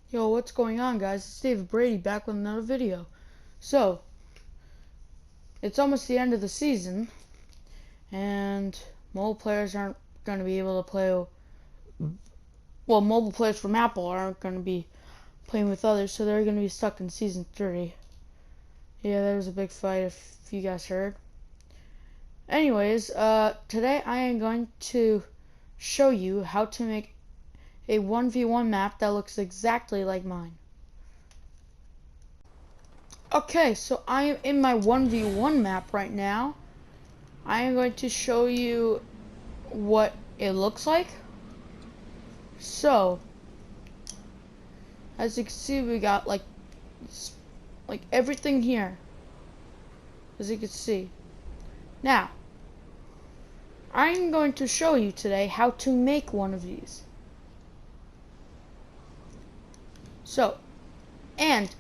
Yo, what's going on, guys? It's David Brady back with another video. So, it's almost the end of the season, and mobile players aren't going to be able to play. Well, mobile players from Apple aren't going to be playing with others, so they're going to be stuck in Season 3. Yeah, there was a big fight, if you guys heard. Anyways, today I am going to show you how to make a 1v1 map that looks exactly like mine. Okay, so I am in my 1v1 map right now. I am going to show you what it looks like. So, as you can see, we got like everything here, as you can see. Now, I'm going to show you today how to make one of these. So, and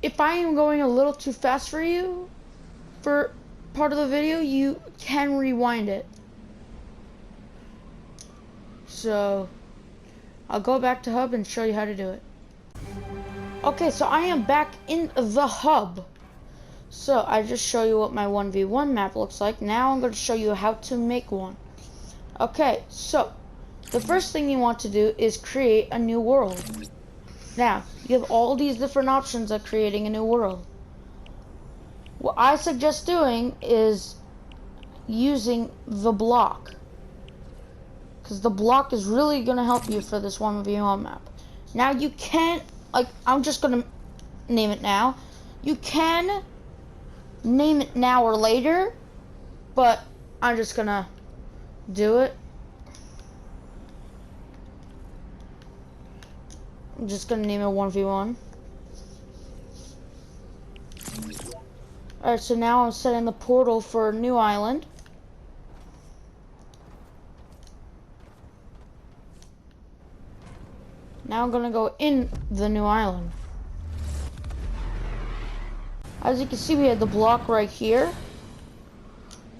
if I am going a little too fast for you for part of the video, you can rewind it. So, I'll go back to hub and show you how to do it. Okay, so I am back in the hub. So, I just show you what my 1v1 map looks like. Now I'm going to show you how to make one. Okay, so the first thing you want to do is create a new world. Now, you have all these different options of creating a new world. What I suggest doing is using the block, because the block is really going to help you for this 1v1 map. Now, you can't, I'm just going to name it now. You can name it now or later, but I'm just going to do it. I'm just going to name it 1v1. Alright, so now I'm setting the portal for a new island. Now I'm going to go in the new island. As you can see, we have the block right here.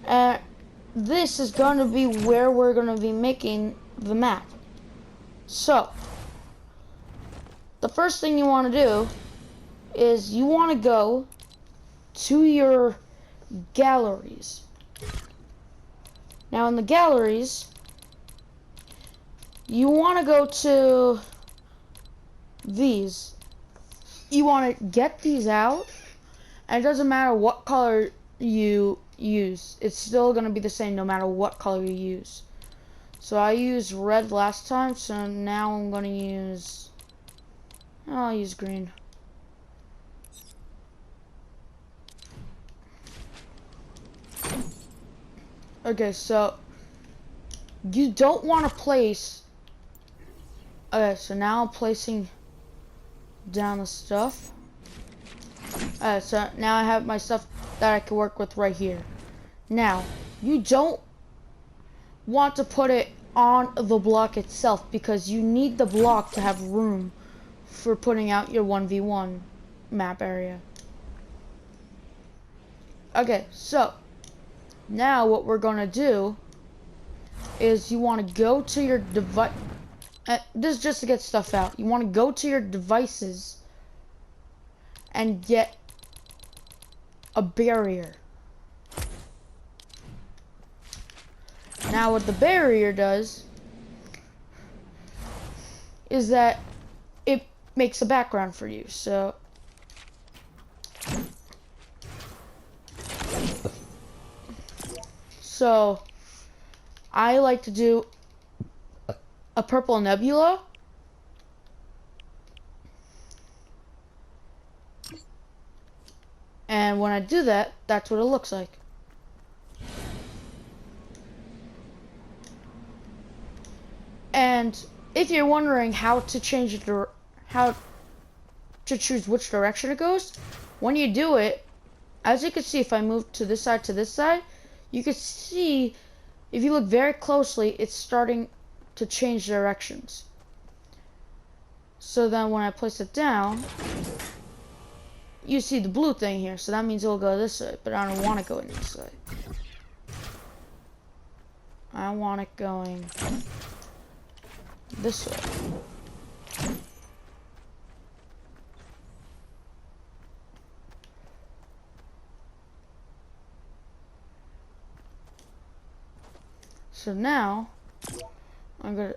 And this is going to be where we're going to be making the map. So, the first thing you want to do is you want to go to your galleries. Now in the galleries, you want to go to these. You want to get these out, and it doesn't matter what color you use. It's still going to be the same no matter what color you use. So I used red last time, so now I'm going to use... I'll use green. Okay, so you don't want to place... Okay, so now I'm placing down the stuff. Alright, so now I have my stuff that I can work with right here. Now, you don't want to put it on the block itself, because you need the block to have room for putting out your 1v1 map area. Okay, so now what we're gonna do is you want to go to your device. This is just to get stuff out. You want to go to your devices and get a barrier. Now what the barrier does is that it makes a background for you. So I like to do a purple nebula. And when I do that, that's what it looks like. And if you're wondering how to change it, or how to choose which direction it goes, when you do it, as you can see, if I move to this side, you can see, if you look very closely, it's starting to change directions. So then when I place it down, you see the blue thing here, so that means it'll go this way, but I don't want it going this way. I want it going this way. So now I'm gonna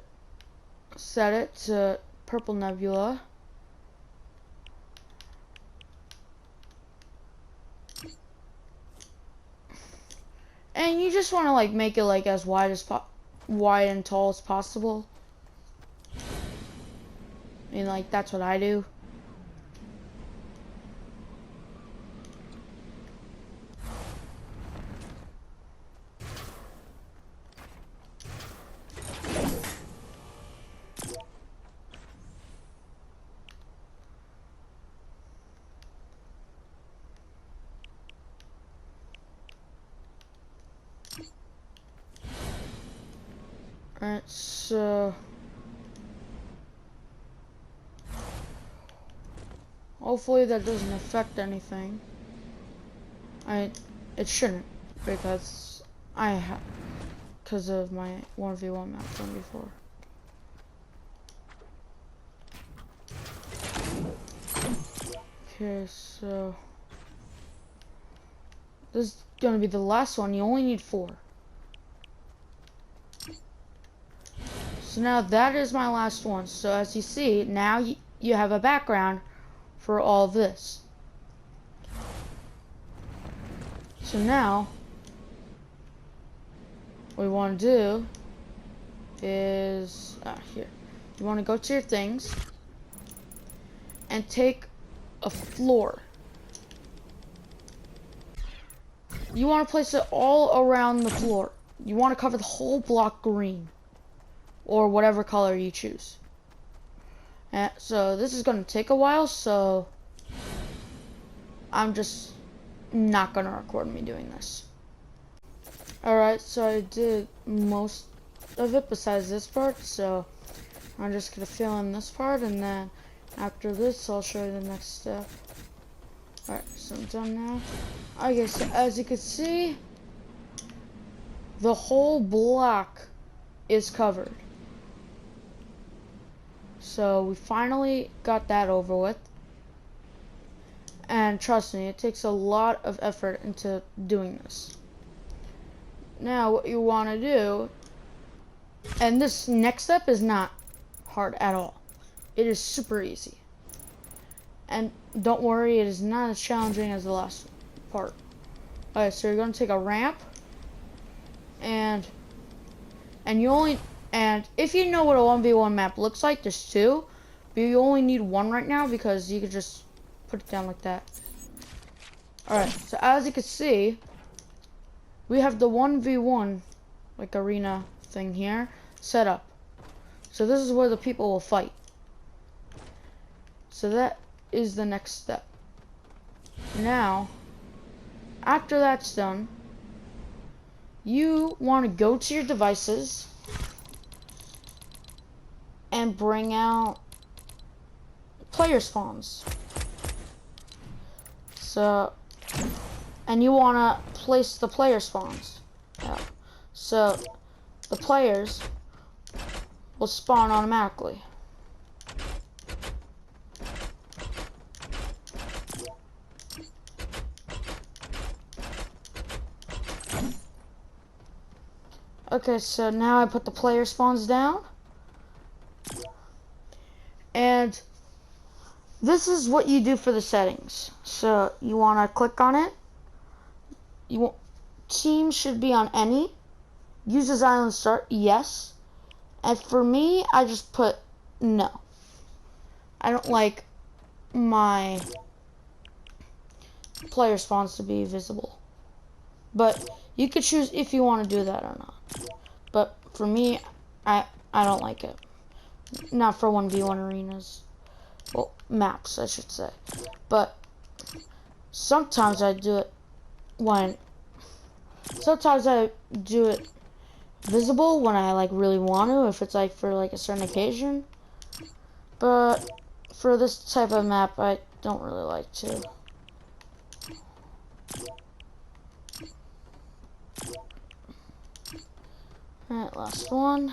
set it to purple nebula. And you just want to like make it like as wide and tall as possible. I mean, like that's what I do. Alright, so hopefully that doesn't affect anything. It shouldn't, because because of my 1v1 map from before. Okay, so this is gonna be the last one. You only need 4. So now that is my last one. So as you see, now you have a background for all this. So now what we want to do is here. You want to go to your things and take a floor. You want to place it all around the floor. You want to cover the whole block green, or whatever color you choose. And so this is going to take a while, so I'm just not going to record me doing this. Alright, so I did most of it besides this part, so I'm just going to fill in this part, and then after this I'll show you the next step. Alright, so I'm done now. Okay, so as you can see, the whole block is covered. So we finally got that over with. And trust me, it takes a lot of effort into doing this. Now what you want to do, and this next step is not hard at all. It is super easy. And don't worry, it is not as challenging as the last part. Alright, so you're going to take a ramp, and if you know what a 1v1 map looks like, there's 2, but you only need 1 right now because you could just put it down like that. Alright, so as you can see, we have the 1v1 like arena thing here set up. So this is where the people will fight. So that is the next step. Now, after that's done, you want to go to your devices and bring out player spawns. So, and you want to place the player spawns. So the players will spawn automatically. Okay, so now I put the player spawns down. And this is what you do for the settings. So you want to click on it. Team should be on any. Uses island start, yes. And for me, I just put no. I don't like my player spawns to be visible. But you could choose if you want to do that or not. But for me, I don't like it. Not for 1v1 arenas. Well, maps, I should say. But sometimes I do it sometimes I do it visible when I like really want to, if it's like for like a certain occasion. But for this type of map, I don't really like to. Alright, last one.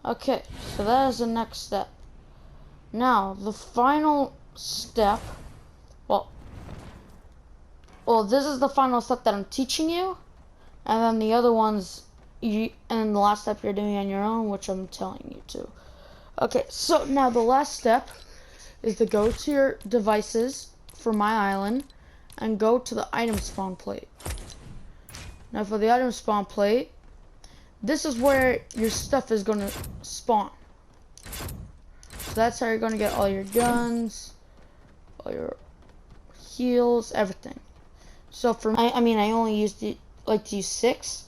Okay, so that is the next step. Now, the final step, well, this is the final step that I'm teaching you, and then the other ones and the last step you're doing on your own, which I'm telling you to. Okay, so now the last step is to go to your devices for My Island and go to the item spawn plate. Now for the item spawn plate, this is where your stuff is going to spawn. So that's how you're going to get all your guns, all your heals, everything. So for me, I mean, I only like to use 6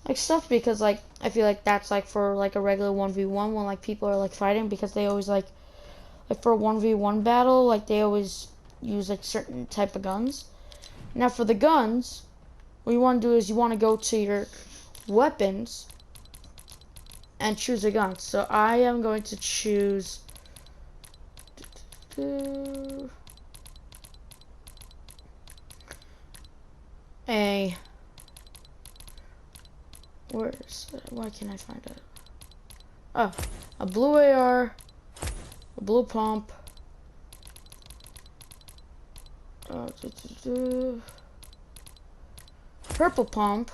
like stuff because like I feel like that's like for like a regular 1v1 when like people are like fighting, because they always like for a 1v1 battle, like they always use like certain type of guns. Now for the guns, what you want to do is you want to go to your weapons and choose a gun. So I am going to choose why can't I find it? Oh, a blue AR, a blue pump, purple pump,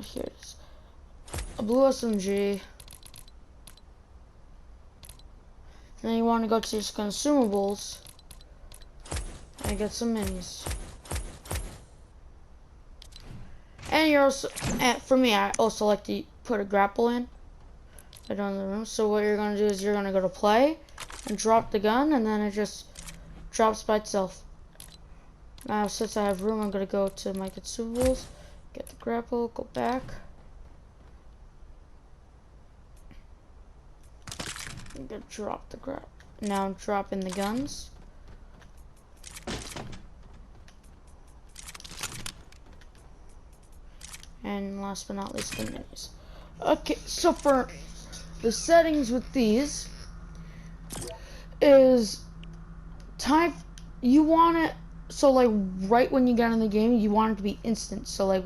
here it is, a blue SMG. And then you want to go to your consumables and get some minis. And you're also, and for me, I also like to put a grapple in right on the room. So what you're gonna do is you're gonna go to play and drop the gun, and then it just drops by itself. Now since I have room, I'm gonna go to my consumables, get the grapple, go back. I'm gonna drop the grab. Now I'm dropping the guns. And last but not least, the minis. Okay, so for the settings with these is time. You want it so like right when you get in the game, you want it to be instant. So like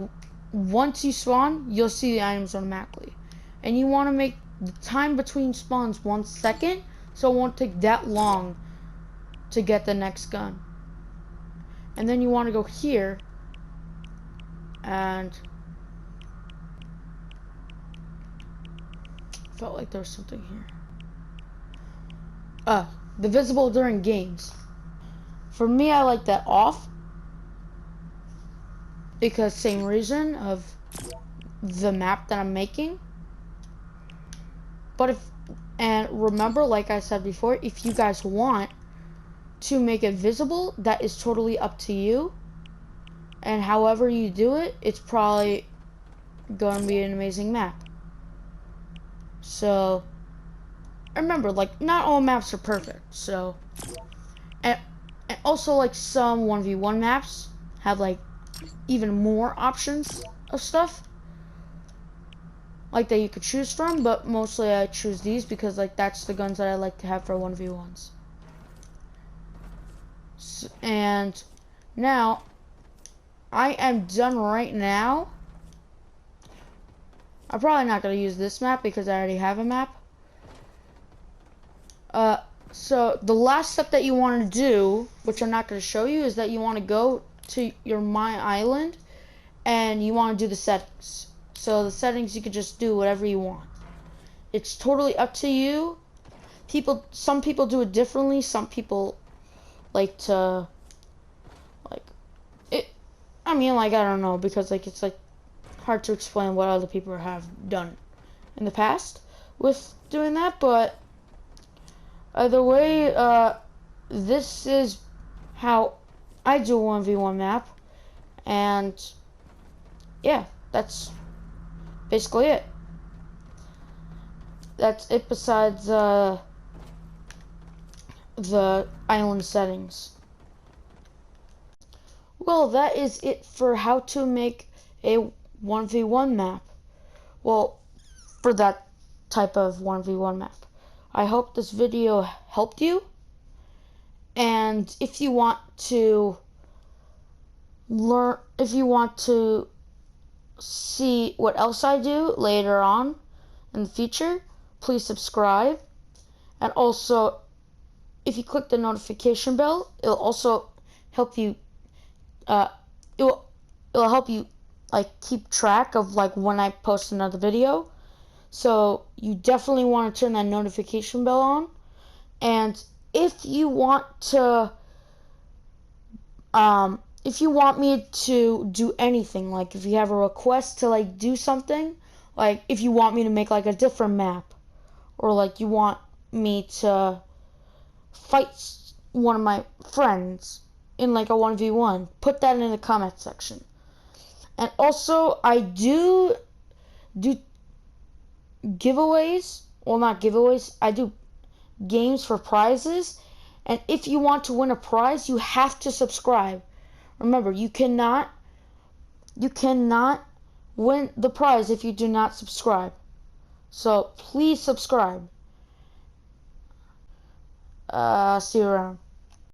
once you spawn, you'll see the items automatically, and you want to make the time between spawns 1 second, so it won't take that long to get the next gun. And then you want to go here and felt like there was something here. The visible during games. For me, I like that off because same reason of the map that I'm making. But and remember, like I said before, if you guys want to make it visible, that is totally up to you. And however you do it, it's probably going to be an amazing map. So, remember, like, not all maps are perfect. So, and also, like, some 1v1 maps have, like, even more options of stuff like that you could choose from, but mostly I choose these because like that's the guns that I like to have for 1v1s. And now I am done right now. I'm probably not going to use this map because I already have a map. So the last step that you want to do, which I'm not going to show you, is that you want to go to your My Island and you want to do the settings. So the settings, you could just do whatever you want. It's totally up to you. Some people do it differently. Some people like to, like, it. I mean, like, I don't know, because like it's like hard to explain what other people have done in the past with doing that. But either way, this is how I do a 1v1 map, and yeah, that's basically it. That's it besides the island settings. Well, that is it for how to make a 1v1 map. Well, for that type of 1v1 map. I hope this video helped you. And if you want to see what else I do later on in the future, please subscribe. And also, if you click the notification bell, it'll also help you, it'll help you like keep track of like when I post another video. So you definitely want to turn that notification bell on. And if you want to, if you want me to do anything, like if you have a request to like do something, like if you want me to make like a different map, or like you want me to fight one of my friends in like a 1v1, put that in the comment section. And also, I do giveaways. Well, not giveaways. I do games for prizes. And if you want to win a prize, you have to subscribe. Remember, you cannot win the prize if you do not subscribe. So please subscribe. See you around.